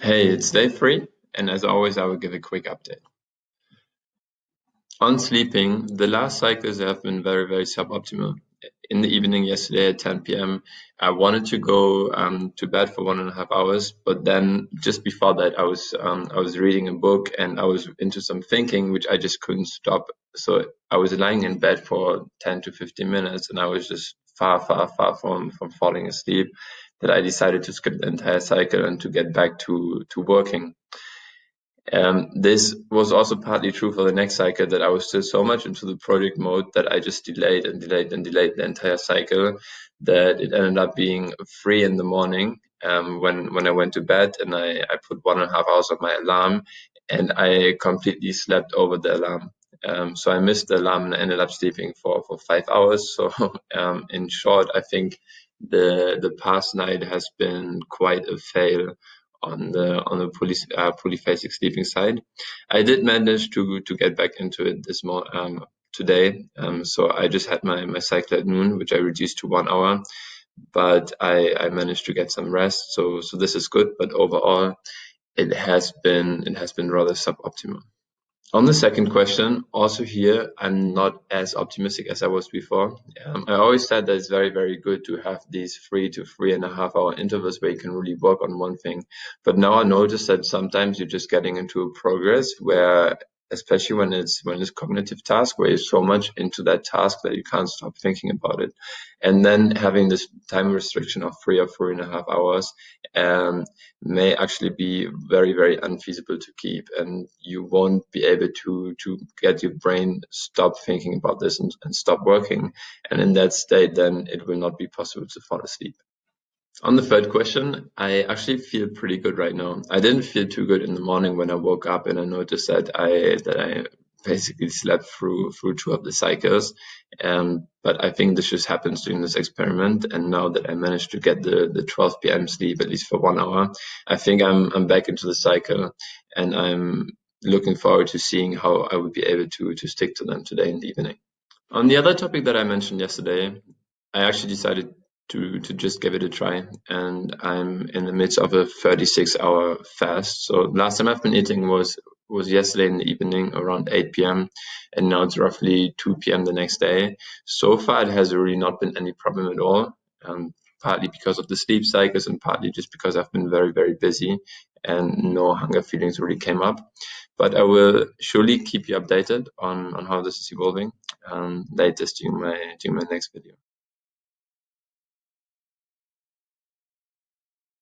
Hey, it's day three, and as always, I will give a quick update. On sleeping, the last cycles have been very, very suboptimal. In the evening yesterday at 10 p.m., I wanted to go to bed for 1.5 hours, but then just before that, I was reading a book and I was into some thinking, which I just couldn't stop. So I was lying in bed for 10 to 15 minutes, and I was just far, far, far from falling asleep that I decided to skip the entire cycle and to get back to working. This was also partly true for the next cycle that I was still so much into the project mode that I just delayed and delayed and delayed the entire cycle that it ended up being 3 in the morning when I went to bed, and I put 1.5 hours of my alarm, and I completely slept over the alarm. So I missed the alarm and I ended up sleeping for 5 hours. So in short, I think the past night has been quite a fail on the polyphasic sleeping side. I did manage to get back into it today. So I just had my cycle at noon, which I reduced to 1 hour, but I managed to get some rest. So this is good, but overall it has been rather suboptimal. On the second question, also here, I'm not as optimistic as I was before. I always said that it's very, very good to have these 3 to 3.5 hour intervals where you can really work on one thing. But now I notice that sometimes you're just getting into a progress where, especially when it's cognitive task, where you're so much into that task that you can't stop thinking about it. And then having this time restriction of 3 or 3.5 hours um, may actually be very, very unfeasible to keep, and you won't be able to get your brain stop thinking about this and stop working. And in that state, then it will not be possible to fall asleep. On the third question, I actually feel pretty good right now. I didn't feel too good in the morning when I woke up and I noticed that I basically slept through two of the cycles. But I think this just happens during this experiment. And now that I managed to get the 12 p.m. sleep at least for 1 hour, I think I'm back into the cycle, and I'm looking forward to seeing how I would be able to stick to them today in the evening. On the other topic that I mentioned yesterday, I actually decided to just give it a try, and I'm in the midst of a 36-hour fast. So last time I've been eating was yesterday in the evening around 8 p.m., and now it's roughly 2 p.m. the next day. So far, it has really not been any problem at all. Partly because of the sleep cycles, and partly just because I've been very, very busy, and no hunger feelings really came up. But I will surely keep you updated on how this is evolving latest during my next video.